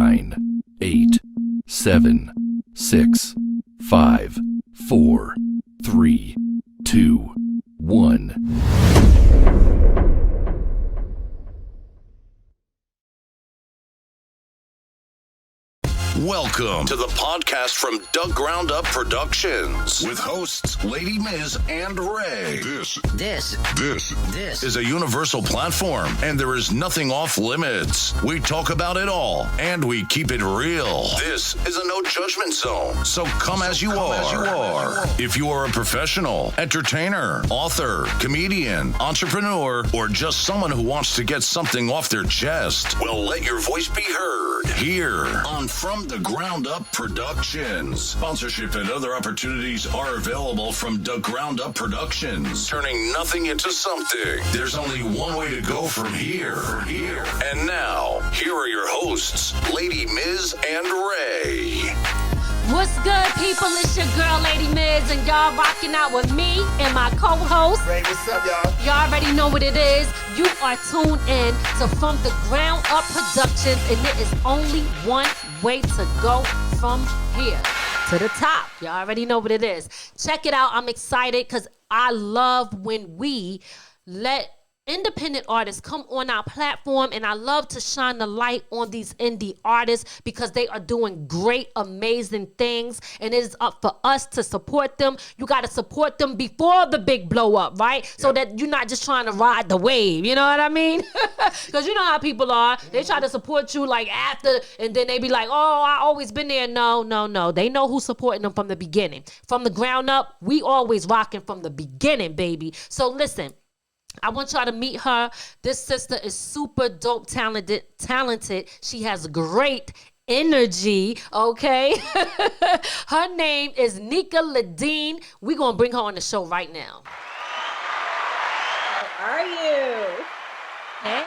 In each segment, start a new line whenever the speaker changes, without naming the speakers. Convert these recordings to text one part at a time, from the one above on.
9, 8, 7, 6, 5, 4, 3, 2, 1.
Welcome to the podcast from Doug Ground Up Productions with hosts Lady Miz and Ray. This is a universal platform, and there is nothing off limits. We talk about it all, and we keep it real. This is a no judgment zone, so come as you are. If you are a professional, entertainer, author, comedian, entrepreneur, or just someone who wants to get something off their chest, well, let your voice be heard here on From the Ground Up Productions. Sponsorship and other opportunities are available from the Ground Up Productions. Turning nothing into something. There's only one way to go from here. And now, here are your hosts, Lady Miz and Ray.
What's good, people? It's your girl, Lady Miz, and y'all rocking out with me and my co-host.
Ray, what's up, y'all?
Y'all already know what it is. You are tuned in to From the Ground Up Productions, and there is only one way to go from here to the top. Y'all already know what it is. Check it out. I'm excited because I love when we let independent artists come on our platform, and I love to shine the light on these indie artists because they are doing great, amazing things, and it is up for us to support them. You got to support them before the big blow up, right? Yep. So that you're not just trying to ride the wave, you know what I mean? Because you know how people are. They try to support you like after, and then they be like, oh, I always been there. No. They know who's supporting them from the beginning. From the ground up, we always rocking from the beginning, baby. So listen, I want y'all to meet her. This sister is super dope, talented. She has great energy, okay? Her name is Nika Ladean. We're going to bring her on the show right now.
How are you?
Hey.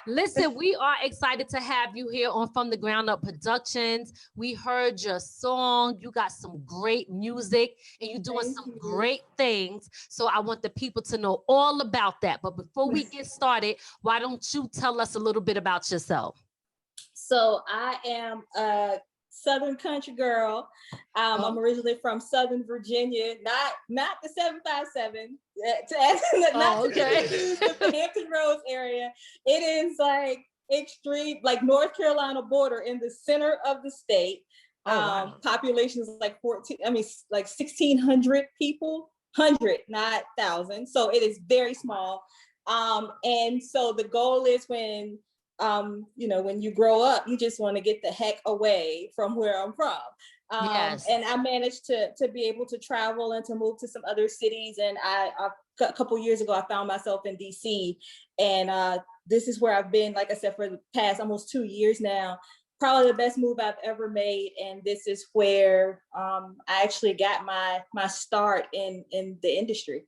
Listen, we are excited to have you here on From the Ground Up Productions. We heard your song. You got some great music, and you're doing some great things. So I want the people to know all about that. But before we get started, why don't you tell us a little bit about yourself?
So I am a Southern country girl. I'm originally from Southern Virginia, not the 757.
Okay.
The Hampton Roads area. It is like extreme, like North Carolina border in the center of the state. Wow. Population is like 1,600 people, 100, not 1,000. So it is very small. And so the goal is when you grow up, you just want to get the heck away from where I'm from. Yes. And I managed to be able to travel and to move to some other cities. And a couple years ago, I found myself in DC, and this is where I've been, like I said, for the past almost 2 years now. Probably the best move I've ever made. And this is where I actually got my start in the industry.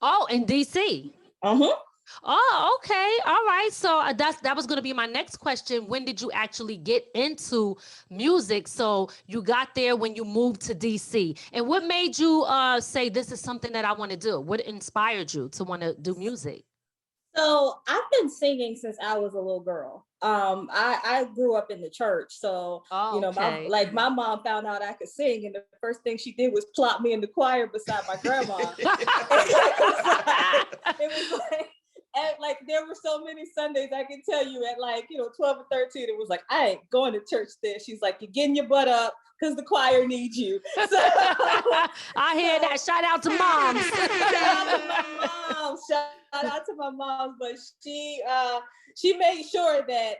Oh, in DC.
Uh-huh.
Oh, okay. All right. So that was going to be my next question. When did you actually get into music? So you got there when you moved to DC. And what made you say this is something that I want to do? What inspired you to want to do music?
So I've been singing since I was a little girl. I grew up in the church. So,
okay.
my mom found out I could sing. And the first thing she did was plop me in the choir beside my grandma. It was like, there were so many Sundays I can tell you at 12 or 13, it was like, I ain't going to church there. She's like, you're getting your butt up because the choir needs you. So,
I hear that. Shout out to moms.
Shout out to my mom. But she made sure that,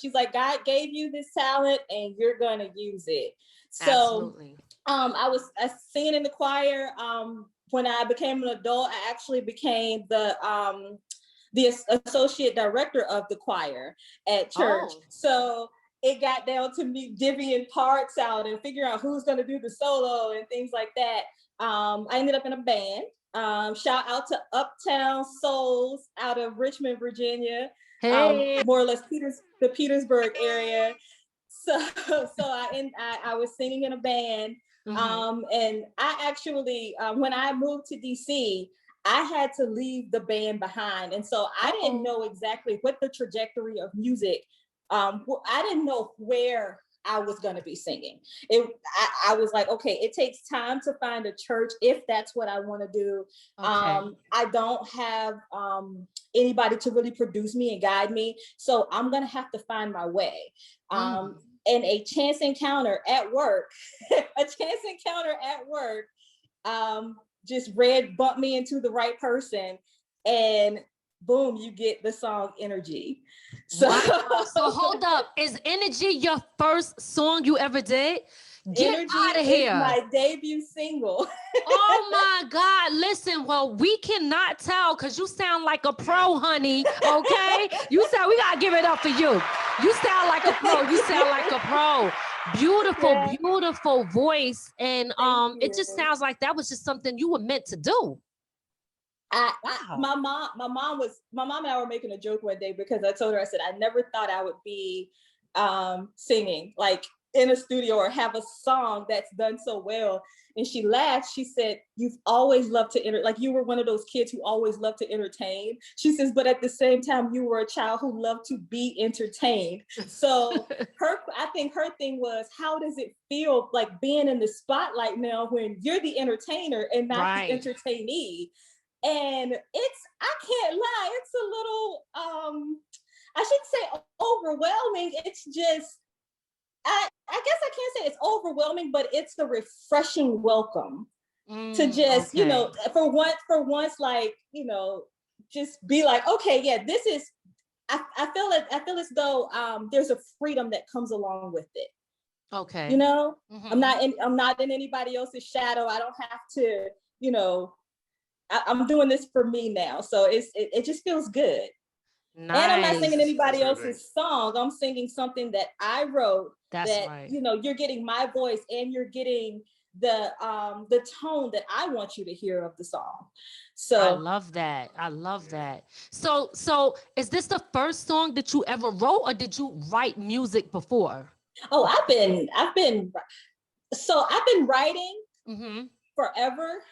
she's like, God gave you this talent and you're going to use it. So absolutely. I was singing in the choir. When I became an adult, I actually became the associate director of the choir at church. Oh. So it got down to me divvying parts out and figuring out who's going to do the solo and things like that. I ended up in a band. Shout out to Uptown Souls out of Richmond, Virginia.
Hey.
More or less the Petersburg area. So I was singing in a band. Mm-hmm. And I actually, when I moved to DC, I had to leave the band behind. And so I didn't know exactly what the trajectory of music I didn't know where I was going to be singing. I was like, okay, it takes time to find a church if that's what I want to do. Okay. I don't have anybody to really produce me and guide me. So I'm going to have to find my way. And a chance encounter at work, just bumped me into the right person, and boom, you get the song Energy. So,
wow. So hold up. Is Energy your first song you ever did? Get
Energy
out of here.
Is my debut single.
Oh my God. Listen, well, we cannot tell because you sound like a pro, honey. Okay? We got to give it up for you. You sound like a pro. You sound like a pro. Beautiful, beautiful voice. And it just sounds like that was just something you were meant to do.
My mom and I were making a joke one day because I told her, I said, I never thought I would be singing like in a studio or have a song that's done so well. And she laughed. She said, you've always loved to like you were one of those kids who always loved to entertain. She says, but at the same time, you were a child who loved to be entertained. So I think her thing was, how does it feel like being in the spotlight now when you're the entertainer and not the entertainee? And I can't lie, it's a little, I shouldn't say overwhelming. It's just, I guess I can't say it's overwhelming, but it's the refreshing welcome to just, you know, for once, like, you know, just be like, okay, yeah, this is, I feel as though there's a freedom that comes along with it. Okay. You know, I'm not in anybody else's shadow. I don't have to, you know, I'm doing this for me now. So it just feels good. Nice. And I'm not singing anybody else's song. I'm singing something that I wrote. You know, you're getting my voice and you're getting the tone that I want you to hear of the song. So
I love that. I love that. So is this the first song that you ever wrote, or did you write music before?
Oh, I've been writing forever.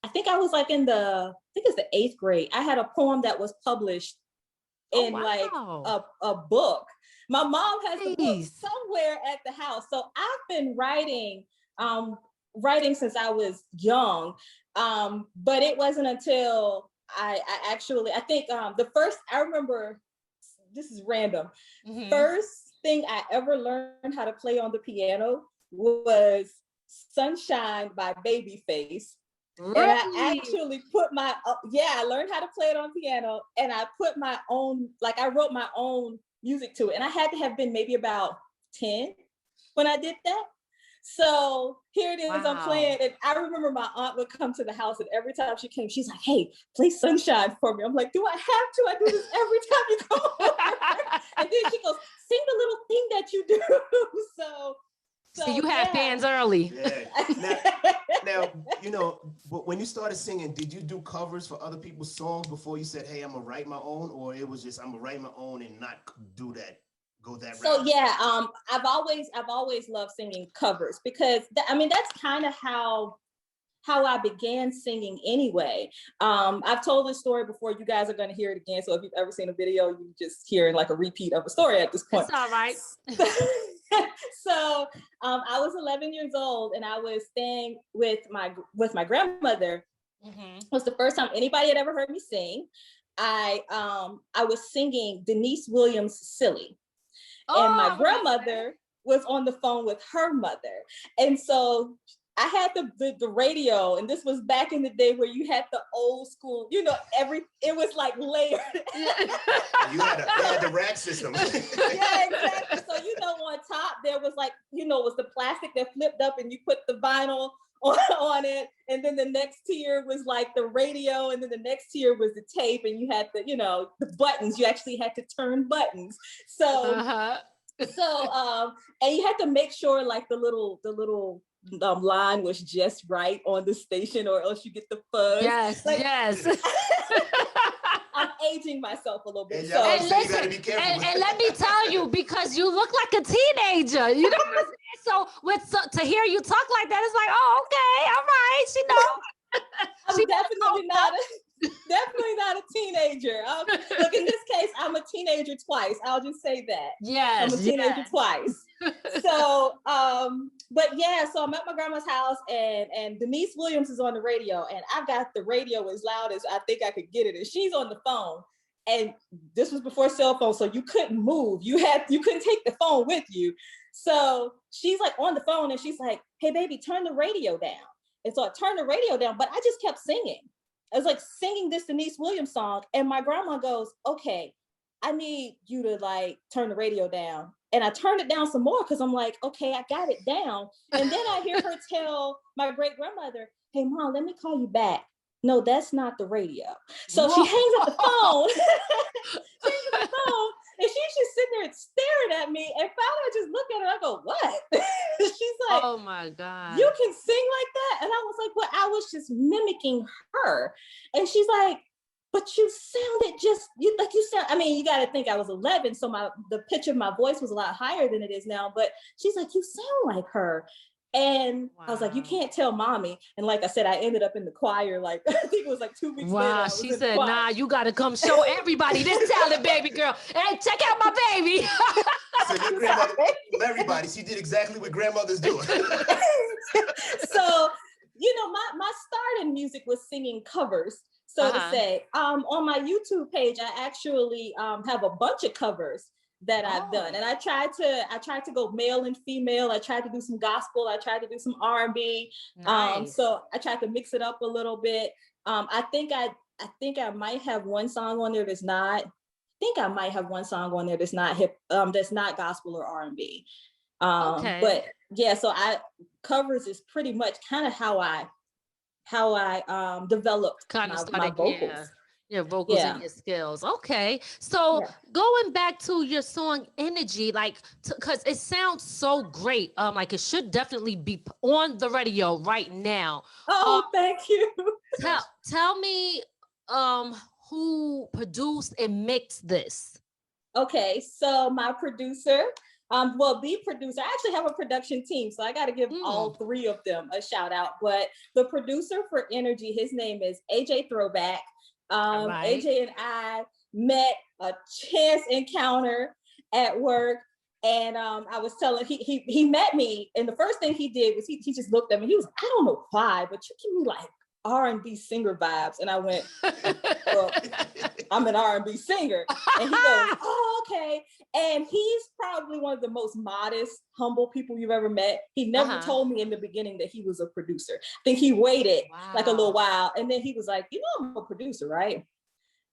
I think I was like it's the 8th grade. I had a poem that was published in like a book. My mom has the book somewhere at the house. So I've been writing since I was young. But it wasn't until I think I remember, this is random. First thing I ever learned how to play on the piano was Sunshine by Babyface. Really? And I actually I learned how to play it on piano, and I put my own, I wrote my own music to it. And I had to have been maybe about 10 when I did that. So here it is, I'm playing. And I remember my aunt would come to the house, and every time she came, she's like, hey, play Sunshine for me. I'm like, do I have to? I do this every time you come over. And then she goes, sing the little thing that you do. So
you had fans early.
Yeah. Now, you know, when you started singing, did you do covers for other people's songs before you said, hey, I'm gonna write my own? Or it was just, I'm gonna write my own and not go that route?
So yeah, I've always loved singing covers because that's kind of how I began singing anyway. I've told this story before. You guys are going to hear it again. So if you've ever seen a video, you just hearing like a repeat of a story at this point.
It's all right.
So I was 11 years old, and I was staying with my grandmother. It was the first time anybody had ever heard me sing. I was singing Denise Williams' Silly. And my grandmother was on the phone with her mother. And so I had the radio, and this was back in the day where you had the old school, you know, it was like layered.
You had the rack system.
Yeah, exactly. So, you know, on top, there was like, you know, it was the plastic that flipped up and you put the vinyl on it. And then the next tier was like the radio. And then the next tier was the tape. And you had the, you know, the buttons. You actually had to turn buttons. So, and you had to make sure like the little line was just right on the station, or else you get the fuzz.
Yes.
I'm aging myself a little bit.
So you gotta be careful.
And let me tell you, because you look like a teenager, you know what I'm saying? So to hear you talk like that, it's like, oh, okay, all right, she knows.
I'm definitely not definitely not a teenager. Look, in this case, I'm a teenager twice. I'll just say that.
Yes,
I'm a teenager twice. So, but yeah, so I'm at my grandma's house, and Denise Williams is on the radio, and I've got the radio as loud as I think I could get it, and she's on the phone. And this was before cell phones, so you couldn't move. You couldn't take the phone with you. So she's like on the phone, and she's like, "Hey, baby, turn the radio down." And so I turned the radio down, but I just kept singing. I was like singing this Denise Williams song, and my grandma goes, "Okay, I need you to like turn the radio down." And I turned it down some more because I'm like, okay, I got it down. And then I hear her tell my great grandmother, "Hey, Mom, let me call you back." No, that's not the radio. So she hangs up the phone. She hangs up the phone, and she's just sitting there staring at me. And finally, I just look at her. I go, "What?" She's like,
"Oh my God,
you can sing like that?" And I was like, "Well, I was just mimicking her." And she's like, "But you sounded you sound." I mean, you got to think I was 11, so the pitch of my voice was a lot higher than it is now. But she's like, "You sound like her." And I was like, "You can't tell Mommy." And like I said, I ended up in the choir. Like I think it was like 2 weeks later.
Wow, she said, "Nah, you got to come show everybody this talented baby girl. Hey, check out my baby."
So your grandmother, everybody, she did exactly what grandmothers do.
So, my start in music was singing covers. So to say, on my YouTube page, I actually have a bunch of covers that I've done, and I tried to go male and female. I tried to do some gospel. I tried to do some R&B.
Nice.
So I tried to mix it up a little bit. I think I might have one song on there that's not. I think I might have one song on there that's not that's not gospel or R&B.
Okay.
But yeah, so covers is pretty much kind of how I developed my vocals.
Your vocals and your skills. Okay. So going back to your song Energy, like, cause it sounds so great. Like it should definitely be on the radio right now.
Oh, thank you.
Tell me, who produced and mixed this?
Okay. So my producer, the producer, I actually have a production team, so I got to give all three of them a shout out. But the producer for Energy, his name is AJ Throwback. AJ and I met a chance encounter at work, and I was telling he met me, and the first thing he did was he just looked at me. He was, "I don't know why, but you give me like R&B singer vibes." And I went, "Well, I'm an R&B singer." And he goes, "Oh, okay." And he's probably one of the most modest, humble people you've ever met. He never told me in the beginning that he was a producer. I think he waited like a little while, and then he was like, "I'm a producer, right?"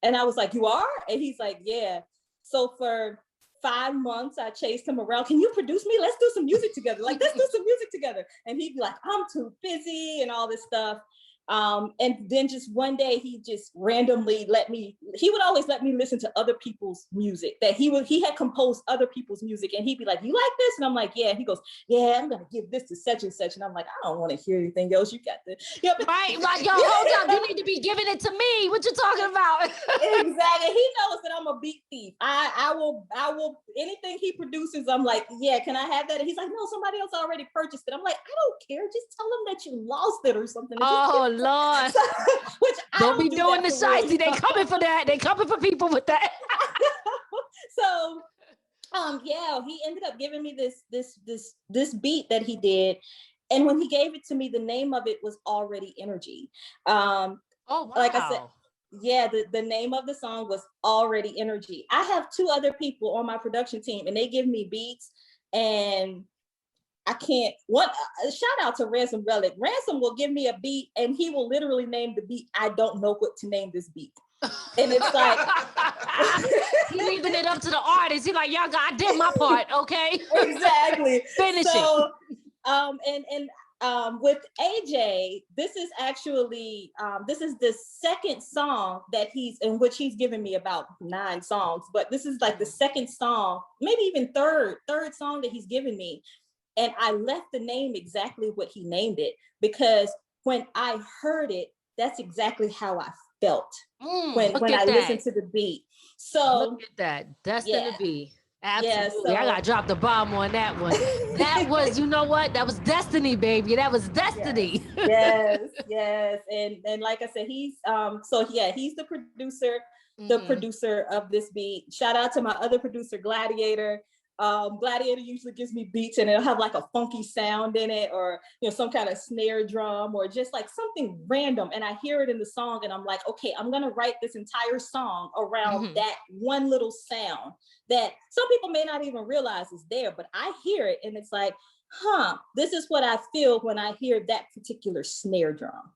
And I was like, "You are?" And he's like, "Yeah." So for 5 months, I chased him around. "Can you produce me? Let's do some music together. Like, let's do some music together." And he'd be like, "I'm too busy," and all this stuff. And then just one day he just randomly he would always let me listen to other people's music that he had composed other people's music, and he'd be like, "You like this?" And I'm like, "Yeah." And he goes, "Yeah, I'm going to give this to such and such." And I'm like, "I don't want to hear anything else. You got this."
Right. Like, yo, hold up. You need to be giving it to me. What you talking about?
Exactly. He knows that I'm a beat thief. I will, anything he produces, I'm like, "Yeah, can I have that?" And he's like, "No, somebody else already purchased it." I'm like, "I don't care. Just tell them that you lost it or something."
Oh, Lord.
Which
don't be doing the shicey. They coming for that. They coming for people with that.
So he ended up giving me this beat that he did. And when he gave it to me, the name of it was Already Energy.
Oh, wow.
Like I said, yeah, the name of the song was Already Energy. I have 2 other people on my production team, and they give me beats, and I can't. Shout out to Ransom Relic. Ransom will give me a beat, and he will literally name the beat. I don't know what to name this beat, and it's like
he's leaving it up to the artist. He's like, "Y'all, I did my part, okay?"
Exactly.
Finish
it.
And
with AJ, this is actually this is the second song that in which he's given me about 9 songs, but this is like the second song, maybe even third song that he's given me. And I left the name exactly what he named it, because when I heard it, that's exactly how I felt when I listened to the beat. So
look at that. Destined to be. Absolutely.
Yeah,
I
so
gotta drop the bomb on that one. That was, you know what? That was destiny, baby. That was
yes,
destiny.
yes. And like I said, he's so yeah, he's the
Mhm.
producer of this beat. Shout out to my other producer, Gladiator. Gladiator usually gives me beats and it'll have like a funky sound in it, or some kind of snare drum, or just like something random. And I hear it in the song and I'm like, okay, I'm gonna write this entire song around
Mhm.
that one little sound that some people may not even realize is there, but I hear it and it's like, this is what I feel when I hear that particular snare drum.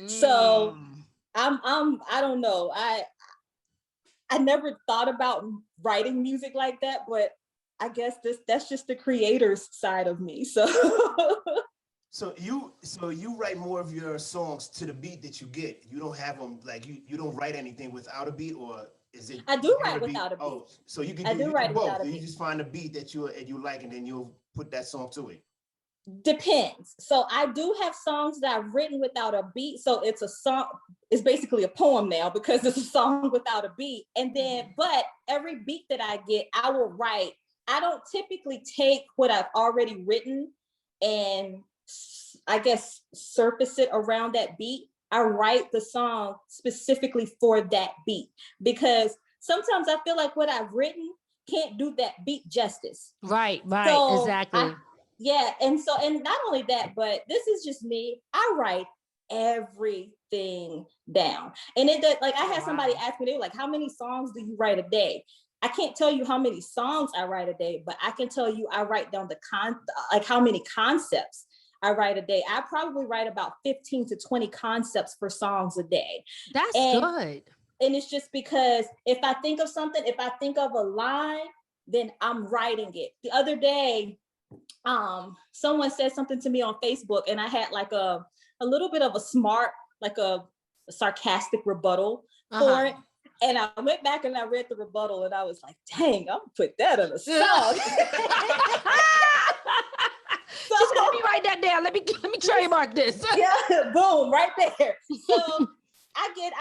So I don't know. I never thought about writing music like that, but I guess that's just the creator's side of me. So
So you write more of your songs to the beat that you get. You don't have them like you don't write anything without a beat, or is it?
I
You
do
hear
write
a beat?
without a beat.
Oh, so you can
I
do
do
you do
write
both.
without a
You
beat.
just find a beat that you like, and then you'll put that song to it.
Depends. So I do have songs that I've written without a beat. So it's a song, it's basically a poem now because it's a song without a beat. And then, but every beat that I get, I will write. I don't typically take what I've already written and I guess surface it around that beat. I write the song specifically for that beat because sometimes I feel like what I've written can't do that beat justice.
Right,
So
exactly.
and not only that, but this is just me. I write everything down. And it does, like I had somebody ask me, they were like, how many songs do you write a day? I can't tell you how many songs I write a day, but I can tell you I write down like how many concepts I write a day. I probably write about 15 to 20 concepts for songs a day.
That's
And
good.
and it's just because if I think of something, if I think of a line, then I'm writing it. The other day, someone said something to me on Facebook and I had like a little bit of a smart, like a sarcastic rebuttal for it. And I went back and I read the rebuttal and I was like, dang, I'm gonna put that in a song.
So, she said, let me write that down. Let me trademark this.
Yeah, boom, right there. So I get,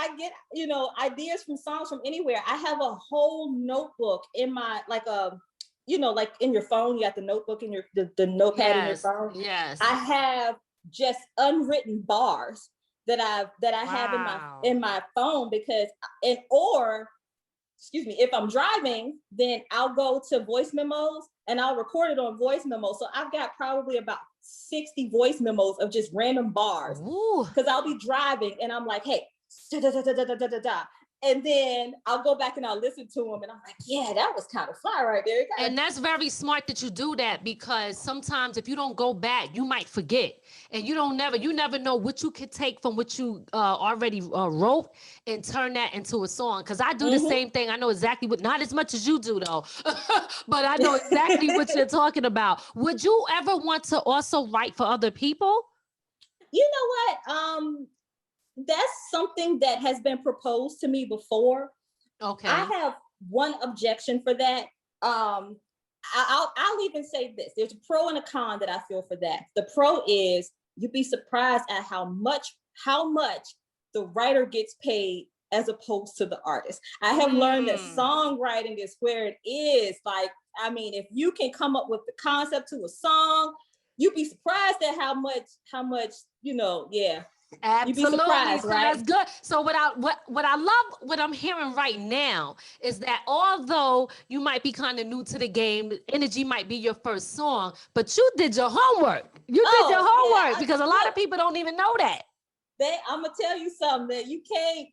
ideas from songs from anywhere. I have a whole notebook in my, like like in your phone, you got the notebook in the notepad in your phone.
Yes.
I have just unwritten bars that I have in my phone because excuse me, if I'm driving, then I'll go to voice memos and I'll record it on voice memos. So I've got probably about 60 voice memos of just random bars because I'll be driving and I'm like, hey, da, da, da, da, da, da, da, da. And then I'll go back and I'll listen to them and I'm like, yeah, that was kind of fly right there.
And that's very smart that you do that because sometimes if you don't go back, you might forget. And you never know what you could take from what you already wrote and turn that into a song. Because I do the same thing. I know exactly not as much as you do though, but I know exactly what you're talking about. Would you ever want to also write for other people?
You know what? That's something that has been proposed to me before.
Okay.
I have one objection for that. I'll even say this. There's a pro and a con that I feel for that. The pro is you'd be surprised at how much the writer gets paid as opposed to the artist. I have learned that songwriting is where it is. Like, I mean, if you can come up with the concept to a song, you'd be surprised at how much, yeah.
Absolutely.
You'd be surprised,
So
right?
that's good. So what I love, what I'm hearing right now is that although you might be kind of new to the game, Energy might be your first song, but you did your homework. You did your homework because a lot of people don't even know that.
I'm gonna tell you something that you can't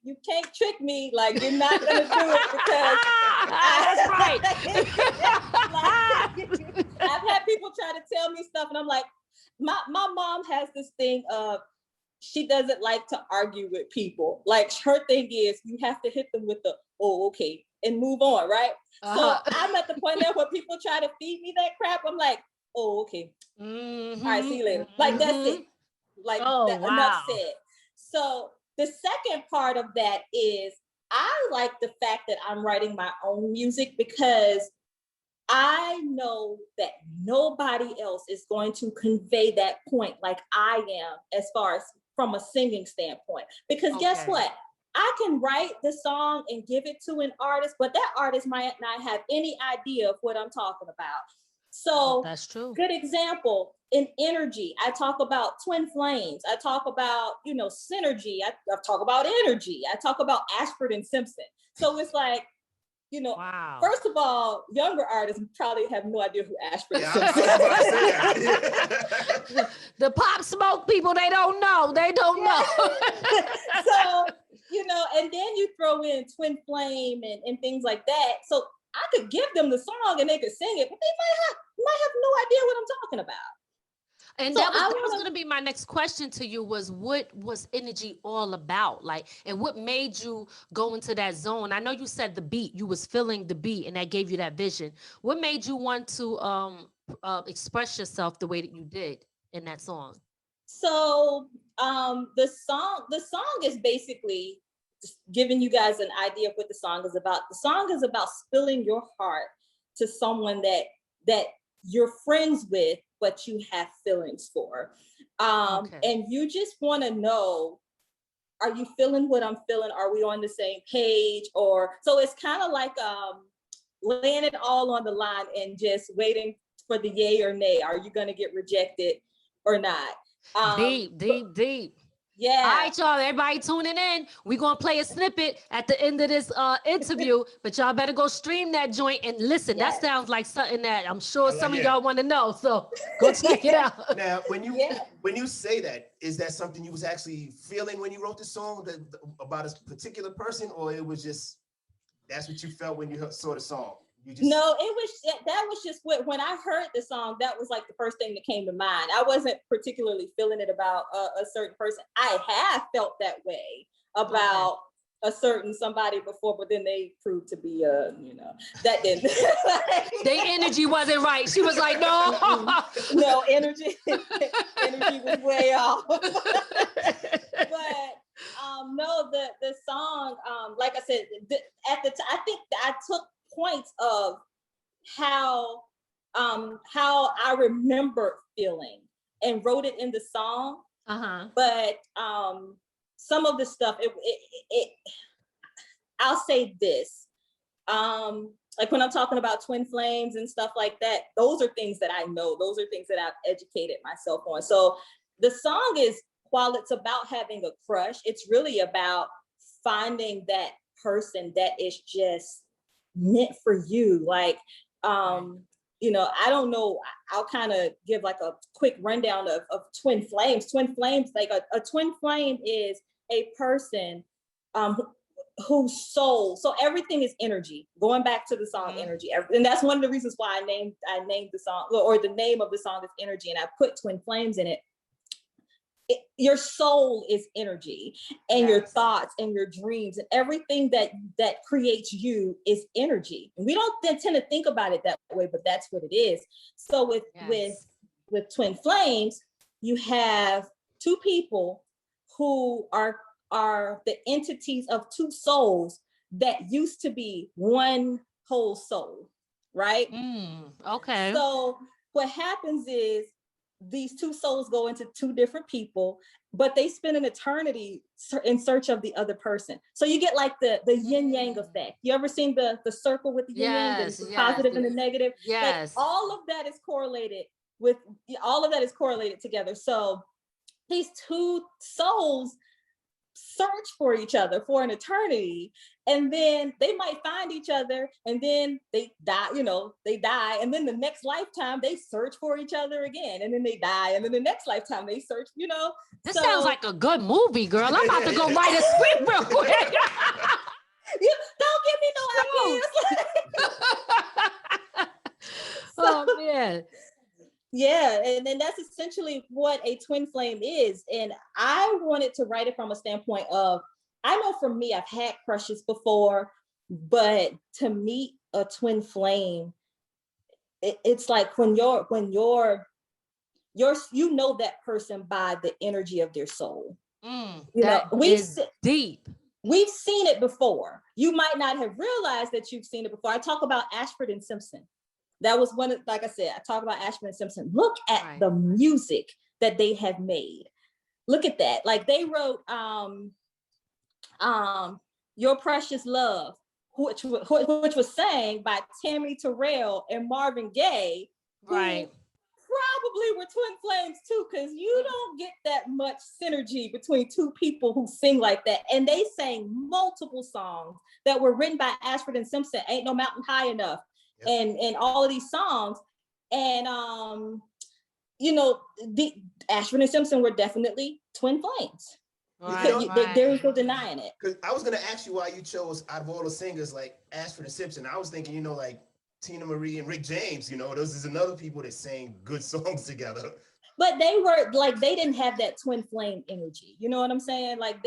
trick me. Like, you're not gonna do it because
that's right.
I've had people try to tell me stuff, and I'm like, my mom has this thing of she doesn't like to argue with people. Like, her thing is you have to hit them with the oh okay and move on, right? So I'm at the point now where people try to feed me that crap. I'm like, oh okay, all right, see you later. Like, that's it. Like, enough said. So the second part of that is I like the fact that I'm writing my own music because I know that nobody else is going to convey that point like I am as far as from a singing standpoint. Because guess what? I can write the song and give it to an artist, but that artist might not have any idea of what I'm talking about. So
that's true.
Good example in energy. I talk about twin flames. I talk about, synergy. I talk about energy. I talk about Ashford and Simpson. So it's like,
wow.
First of all, younger artists probably have no idea who Ashford and
Yeah,
Simpson
I was about to say that.
The Pop Smoke people, they don't know. They don't know.
So, and then you throw in Twin Flame and things like that. So I could give them the song and they could sing it, but they might have no idea what I'm talking about.
And
So
that was going to be my next question to you was what was energy all about? Like, and what made you go into that zone? I know you said the beat, you was feeling the beat and that gave you that vision. What made you want to express yourself the way that you did in that song?
So the song is basically just giving you guys an idea of what the song is about. The song is about spilling your heart to someone that you're friends with, but you have feelings for. And you just want to know, are you feeling what I'm feeling? Are we on the same page? So it's kind of like laying it all on the line and just waiting for the yay or nay. Are you going to get rejected or not?
Deep.
Yeah.
All right, y'all. Everybody tuning in. We're going to play a snippet at the end of this interview, but y'all better go stream that joint and listen.
Yes.
That sounds like something that I'm sure some of y'all want to know. So go check it out.
Now, when you say that, is that something you was actually feeling when you wrote the song about a particular person, or it was just, that's what you felt when you saw the song?
No, that was just when I heard the song, that was like the first thing that came to mind. I wasn't particularly feeling it about a certain person. I have felt that way about a certain somebody before, but then they proved to be, that didn't.
Their energy wasn't right. She was like, no.
No, energy was way off. But no, the song, like I said, I think I took points of how I remember feeling and wrote it in the song. But some of the stuff, I'll say this, like when I'm talking about twin flames and stuff like that, those are things that I know. Those are things that I've educated myself on. So the song is, while it's about having a crush, it's really about finding that person that is just meant for you. Like, I don't know, I'll kind of give like a quick rundown of twin flames. Twin flames, like a twin flame is a person whose soul, so everything is energy, going back to the song energy. And that's one of the reasons why I named the song, or the name of the song is energy, and I put twin flames in it. Your soul is energy, and your thoughts and your dreams and everything that creates you is energy. And we don't tend to think about it that way, but that's what it is. So with twin flames, you have two people who are the entities of two souls that used to be one whole soul, right?
Okay.
So what happens is, these two souls go into two different people, but they spend an eternity in search of the other person. So you get like the yin yang effect. You ever seen the circle with the yin yang, the positive and the negative?
Yes.
Like all of that is correlated together. So these two souls search for each other for an eternity, and then they might find each other, and then they die, and then the next lifetime they search for each other again, and then they die, and then the next lifetime they search,
This sounds like a good movie, girl. I'm about to go write a script real quick.
Don't give me no ideas.
Oh man.
Yeah, and then that's essentially what a twin flame is. And I wanted to write it from a standpoint of, I know for me, I've had crushes before, but to meet a twin flame, it's like when you're that person by the energy of their soul.
Deep.
We've seen it before. You might not have realized that you've seen it before. I talk about Ashford and Simpson. That was one, like I said, I talk about Ashford and Simpson. Look at the music that they have made. Look at that. Like they wrote, Your Precious Love, which was sang by Tammy Terrell and Marvin Gaye,
right?
Probably were twin flames too, because you don't get that much synergy between two people who sing like that. And they sang multiple songs that were written by Ashford and Simpson, Ain't No Mountain High Enough, and all of these songs. And the Ashford and Simpson were definitely twin flames. Right. There was no denying it.
Because I was gonna ask you why you chose out of all the singers like Ashford and Simpson. I was thinking, like Tina Marie and Rick James, those is another people that sang good songs together.
But they were like, they didn't have that twin flame energy. You know what I'm saying? Like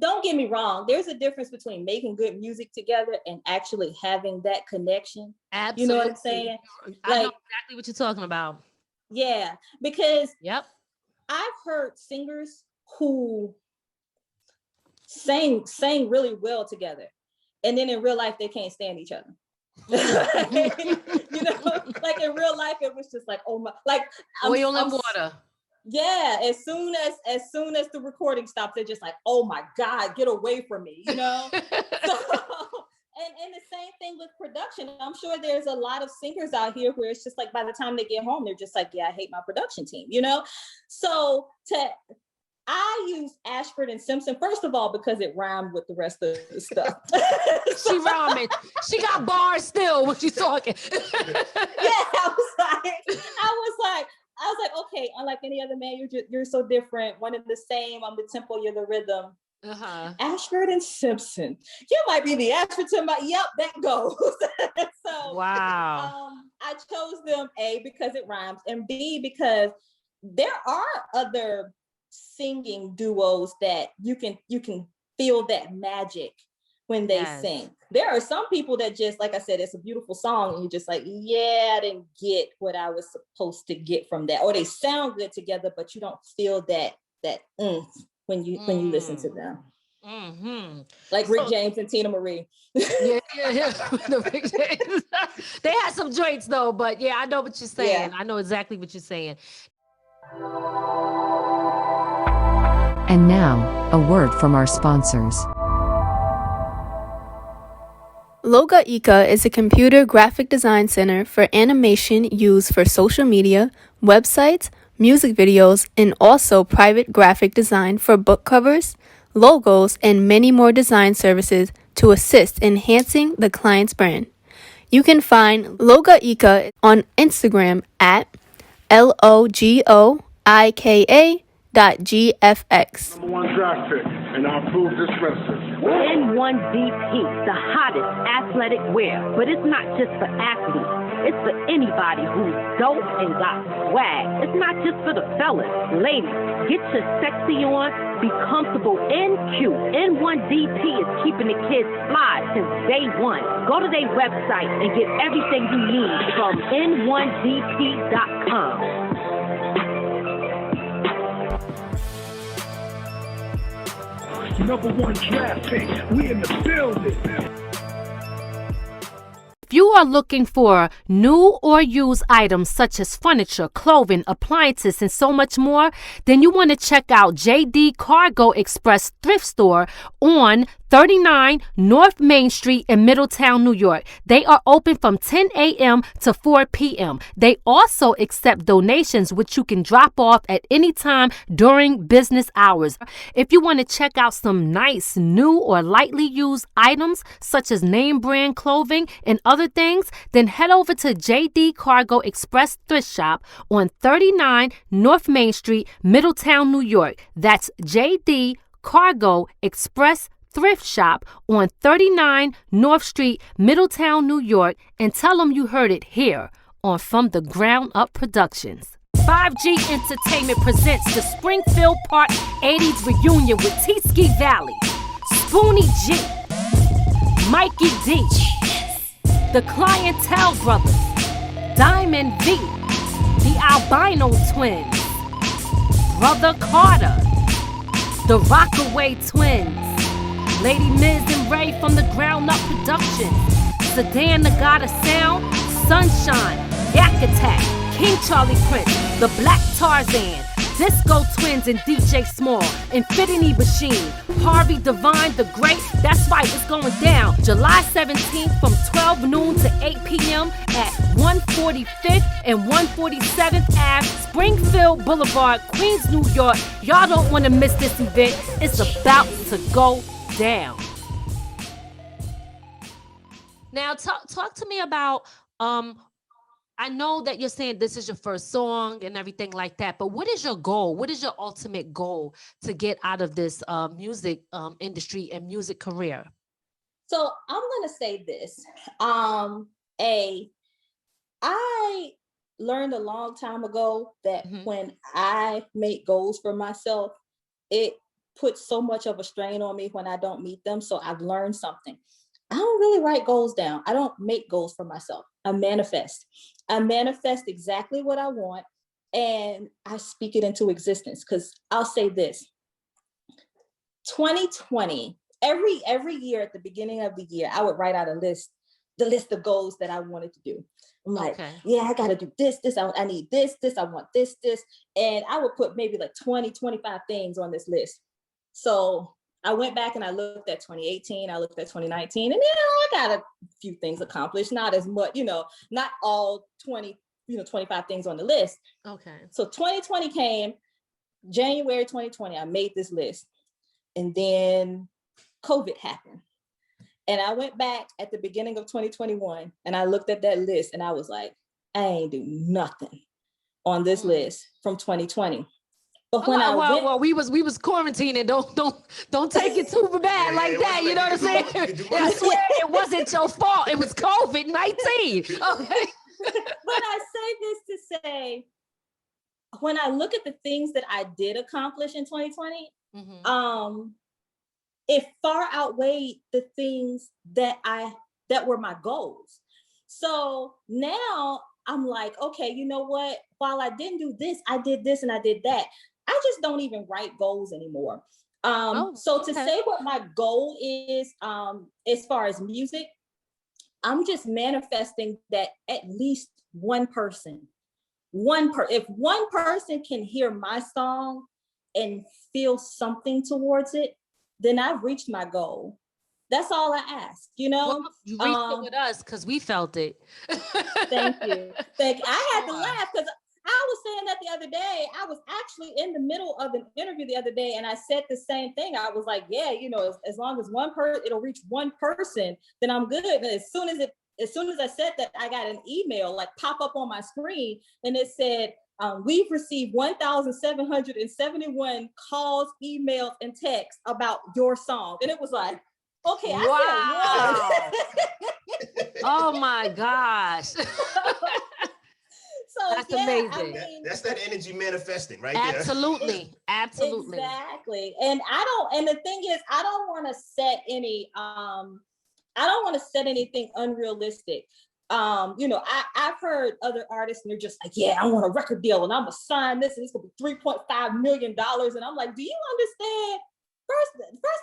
don't get me wrong, there's a difference between making good music together and actually having that connection.
Absolutely.
You know what I'm saying?
I know exactly what you're talking about.
Yeah, because
I've
heard singers who sang really well together, and then in real life they can't stand each other. Like in real life it was just like, oh my, like
oil and water.
Yeah, as soon as the recording stops, they're just like, oh my God, get away from me, And the same thing with production. I'm sure there's a lot of singers out here where it's just like by the time they get home, they're just like, yeah, I hate my production team, So I use Ashford and Simpson, first of all, because it rhymed with the rest of the stuff.
She rhyming. She got bars still when she's talking.
I was like, okay, unlike any other man, you're so different. One and the same. I'm the tempo, you're the rhythm. Ashford and Simpson. You might be the Ashford to my, yep, that goes. So
wow.
I chose them, A, because it rhymes, and B, because there are other singing duos that you can feel that magic when they sing. There are some people that just, like I said, it's a beautiful song and you're just like, yeah, I didn't get what I was supposed to get from that. Or they sound good together, but you don't feel that when you listen to them.
Mm-hmm.
Like Rick James and Tina Marie.
Yeah. The Rick James. They had some joints though, but yeah, I know what you're saying. I know exactly what you're saying.
And now, a word from our sponsors.
Loga Ika is a computer graphic design center for animation used for social media, websites, music videos, and also private graphic design for book covers, logos, and many more design services to assist enhancing the client's brand. You can find Loga Ika on Instagram at LOGOIKA.GFX.
Number one draft pick, and I approve this message.
N1DP, the hottest athletic wear, but it's not just for athletes. It's for anybody who's dope and got swag. It's not just for the fellas. Ladies, get your sexy on, be comfortable and cute. N1DP is keeping the kids fly since day one. Go to their website and get everything you need from N1DP.com.
Number one draft pick, we in the building.
If you are looking for new or used items such as furniture, clothing, appliances, and so much more, then you want to check out JD Cargo Express Thrift Store on 39 North Main Street in Middletown, New York. They are open from 10 a.m. to 4 p.m. They also accept donations, which you can drop off at any time during business hours. If you want to check out some nice, new, or lightly used items, such as name brand clothing and other things, then head over to JD Cargo Express Thrift Shop on 39 North Main Street, Middletown, New York. That's JD Cargo Express Thrift Shop on 39 North Street, Middletown, New York, and tell them you heard it here on From the Ground Up Productions. 5G Entertainment presents the Springfield Park 80s reunion with T-Ski Valley, Spoonie G, Mikey D, the Clientele Brothers, Diamond V, the Albino Twins, Brother Carter, the Rockaway Twins, Lady Miz and Ray from the Ground Up Productions, Sedan the God of Sound, Sunshine, Yak Attack, King Charlie Prince, the Black Tarzan, Disco Twins and DJ Small, Infinity Machine, Harvey Divine the Great. That's right, it's going down July 17th from 12 noon to 8 p.m. at 145th and 147th Ave, Springfield Boulevard, Queens, New York. Y'all don't want to miss this event. It's about to go down. Now, talk to me about, I know that you're saying this is your first song and everything like that, but what is your goal? What is your ultimate goal to get out of this music industry and music career?
So I'm going to say this. I learned a long time ago that when I make goals for myself, it puts so much of a strain on me when I don't meet them. So I've learned something. I don't really write goals down. I don't make goals for myself. I manifest exactly what I want and I speak it into existence. Because I'll say this, 2020, every year at the beginning of the year, I would write out the list of goals that I wanted to do. I'm like, yeah, I got to do this, I need this, I want this. And I would put maybe like 20, 25 things on this list. So I went back and I looked at 2018, I looked at 2019, and I got a few things accomplished, not as much, not all 20, 25 things on the list.
Okay.
So 2020 came, January 2020, I made this list. And then COVID happened. And I went back at the beginning of 2021 and I looked at that list and I was like, I ain't do nothing on this list from 2020. But when
we was quarantining. Don't take it too bad like that. You know what I'm saying? I swear it wasn't your fault. It was COVID-19. Okay.
But I say this to say, when I look at the things that I did accomplish in 2020, it far outweighed the things that were my goals. So now I'm like, okay, you know what? While I didn't do this, I did this and I did that. I just don't even write goals anymore. So to say what my goal is, as far as music, I'm just manifesting that at least one person, if one person can hear my song and feel something towards it, then I've reached my goal. That's all I ask,
Well, you reached it with us because we felt it.
Thank you. I had to laugh because I was saying that the other day. I was actually in the middle of an interview the other day and I said the same thing. I was like, yeah, as long as one person, it'll reach one person, then I'm good. And as soon as I said that, I got an email like pop up on my screen and it said, we've received 1,771 calls, emails, and texts about your song. And it was like, okay, I
said, wow. Oh my gosh.
So
that's amazing.
I mean, that's that energy manifesting right there.
Absolutely.
Exactly. And the thing is, I don't want to set anything unrealistic. I've heard other artists and they're just like, yeah, I want a record deal and I'm gonna sign this and it's gonna be $3.5 million. And I'm like, do you understand? First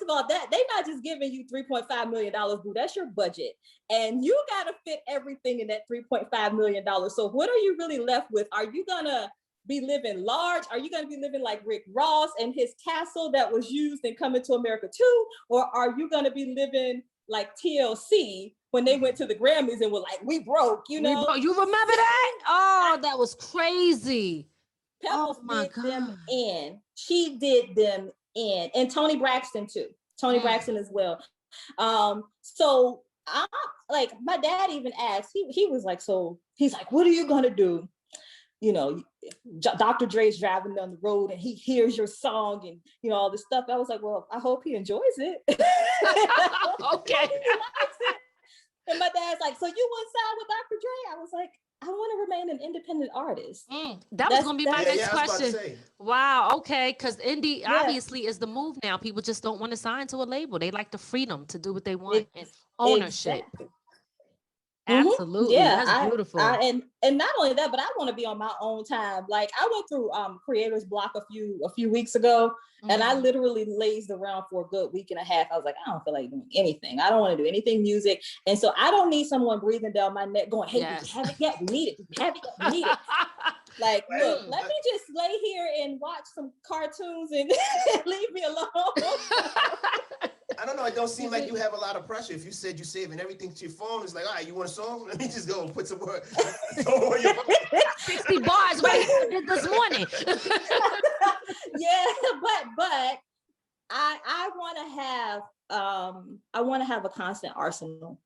of all, that they're not just giving you $3.5 million, boo. That's your budget. And you gotta fit everything in that $3.5 million. So what are you really left with? Are you gonna be living large? Are you gonna be living like Rick Ross and his castle that was used in Coming to America 2? Or are you gonna be living like TLC when they went to the Grammys and were like, we broke, You remember
that? Oh, that was crazy.
Pebbles did them in. She did them in. And Tony Braxton too. Braxton as well. So I'm like, my dad even asked, he was like, so he's like, what are you gonna do? Dr. Dre's driving down the road and he hears your song and all this stuff. I was like, well, I hope he enjoys it.
Okay.
And my dad's like, so you want to sign with Dr. Dre? I was like, I want to remain an independent artist.
That was going to be my next question. Wow. Okay. Because indie obviously is the move now. People just don't want to sign to a label. They like the freedom to do what they want and ownership. Exactly. Absolutely. Yeah, that's beautiful.
And not only that, but I want to be on my own time. Like I went through creator's block a few weeks ago, and I literally lazed around for a good week and a half. I was like, I don't feel like doing anything. I don't want to do anything music. And so I don't need someone breathing down my neck going, hey, did you have it yet? We need it. Did you have it yet? We need it. Like, look, let me just lay here and watch some cartoons and leave me alone.
I don't know. It don't seem like you have a lot of pressure. If you said you're saving everything to your phone, it's like, all right, you want a song? Let me just go and put some work.
60 bars right here this morning.
Yeah, but I want to have a constant arsenal.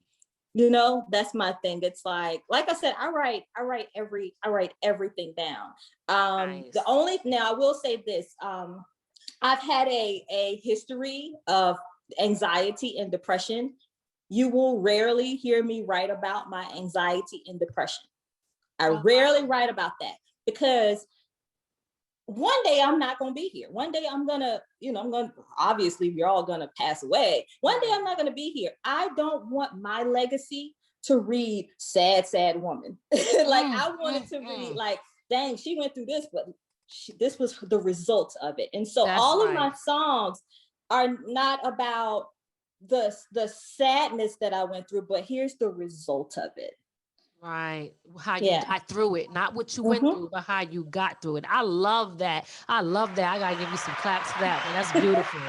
You know, that's my thing. It's like I said, I write everything down.
Nice.
Now I will say this. I've had a history of anxiety and depression. You will rarely hear me write about my anxiety and depression. I rarely write about that because one day I'm not going to be here. One day obviously we're all going to pass away. One day I'm not going to be here. I don't want my legacy to read sad, sad woman. I wanted to read like, dang, she went through this, but this was the result of it. And so all of my songs are not about the sadness that I went through, but here's the result of it.
Right. How you got through it. Not what you went through, but how you got through it. I love that. I gotta give you some claps for that. That's beautiful.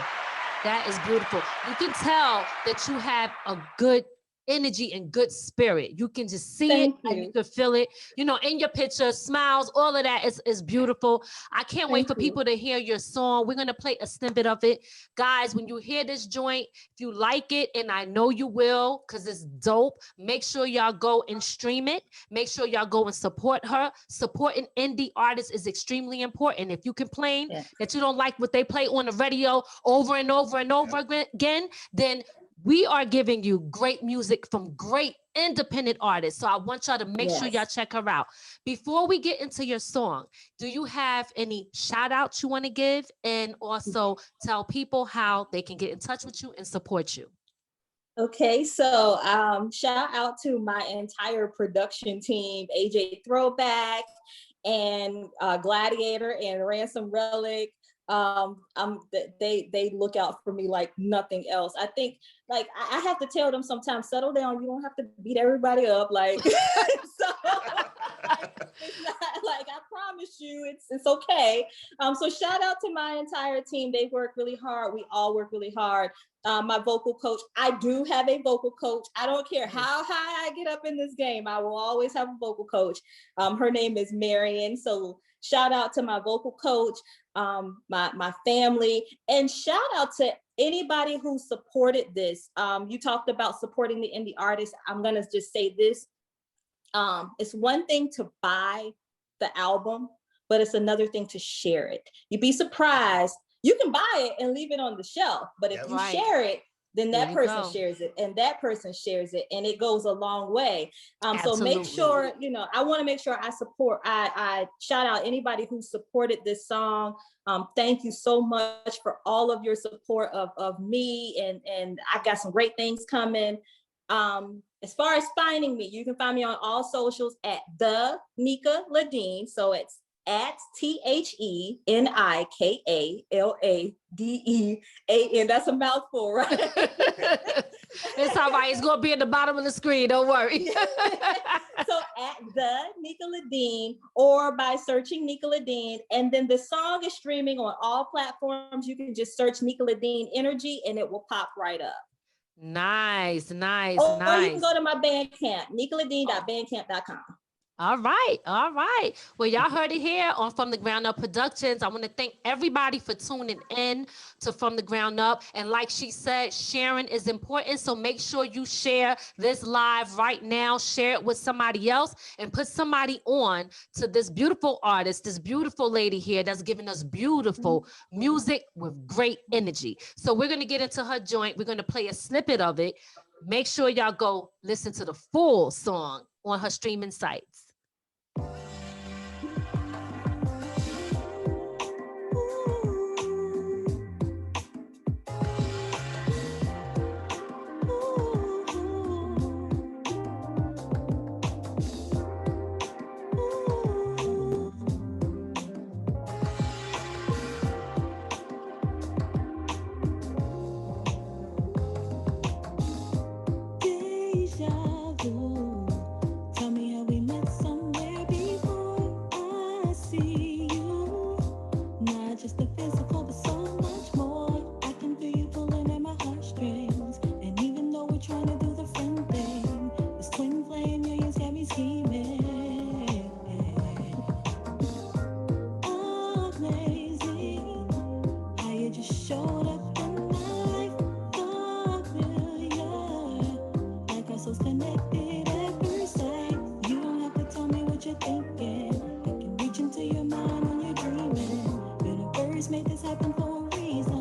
That is beautiful. You can tell that you have a good energy and good spirit. You can just see it and you can feel it, in your picture, smiles, all of that is beautiful. I can't wait for people to hear your song. We're going to play a snippet of it. Guys, when you hear this joint, if you like it, and I know you will, because it's dope, make sure y'all go and stream it. Make sure y'all go and support her. Supporting indie artists is extremely important. If you complain that you don't like what they play on the radio over and over and over again, then we are giving you great music from great independent artists. So I want y'all to make sure y'all check her out. Before we get into your song, do you have any shout outs you want to give? And also tell people how they can get in touch with you and support you.
Okay, so shout out to my entire production team, AJ Throwback and Gladiator and Ransom Relic. They look out for me like nothing else. I think I have to tell them sometimes, settle down. You don't have to beat everybody up. So it's not I promise you it's okay. So shout out to my entire team. They work really hard. We all work really hard. My vocal coach, I do have a vocal coach. I don't care how high I get up in this game. I will always have a vocal coach. Her name is Marion. So shout out to my vocal coach, my family, and shout out to anybody who supported this. You talked about supporting the indie artists. I'm gonna just say this. It's one thing to buy the album, but it's another thing to share it. You'd be surprised. You can buy it and leave it on the shelf, but if you share it, then that person shares it and that person shares it, and it goes a long way. So make sure, I want to make sure I shout out anybody who supported this song. Thank you so much for all of your support of me, and I've got some great things coming. As far as finding me, you can find me on all socials at the Nika Ladean. So it's at TheNikaLadean. That's a mouthful, right?
It's all right. It's going to be at the bottom of the screen. Don't worry.
So at the Nika Ladean, or by searching Nika Ladean. And then the song is streaming on all platforms. You can just search Nika Ladean Energy and it will pop right up.
Nice.
Or you can go to my Bandcamp, nikaladean.bandcamp.com.
All right. Well, y'all heard it here on From the Ground Up Productions. I want to thank everybody for tuning in to From the Ground Up. And like she said, sharing is important. So make sure you share this live right now. Share it with somebody else and put somebody on to this beautiful artist, this beautiful lady here that's giving us beautiful music with great energy. So we're going to get into her joint. We're going to play a snippet of it. Make sure y'all go listen to the full song on her streaming sites.
Deja vu. Tell me how we met. scheming. Amazing how you just showed up in my life, familiar, like our souls connected at first sight. You don't have to tell me what you're thinking. I can reach into your mind when you're dreaming. Universe made this happen for a reason.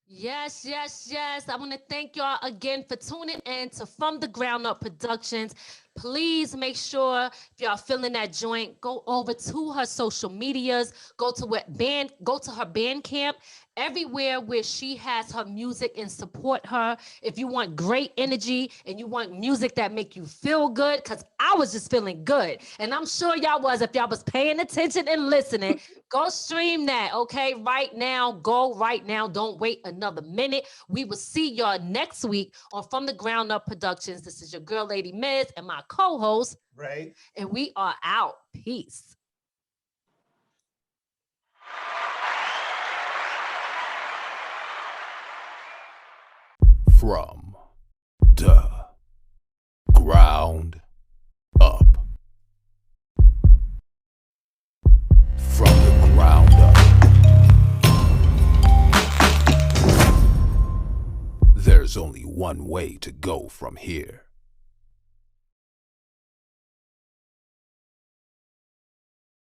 Yes, yes, yes. I want to thank y'all again for tuning in to From the Ground Up Productions. Please make sure if y'all feeling that joint, go over to her social medias, go to her Bandcamp, everywhere where she has her music, and support her. If you want great energy and you want music that make you feel good, because I was just feeling good. And I'm sure y'all was, if y'all was paying attention and listening. Go stream that, okay? Right now, go right now. Don't wait another minute. We will see y'all next week on From the Ground Up Productions. This is your girl, Lady Miz, and my co-host,
Right?
And we are out. Peace.
From the ground up. From the ground up. There's only one way to go from here.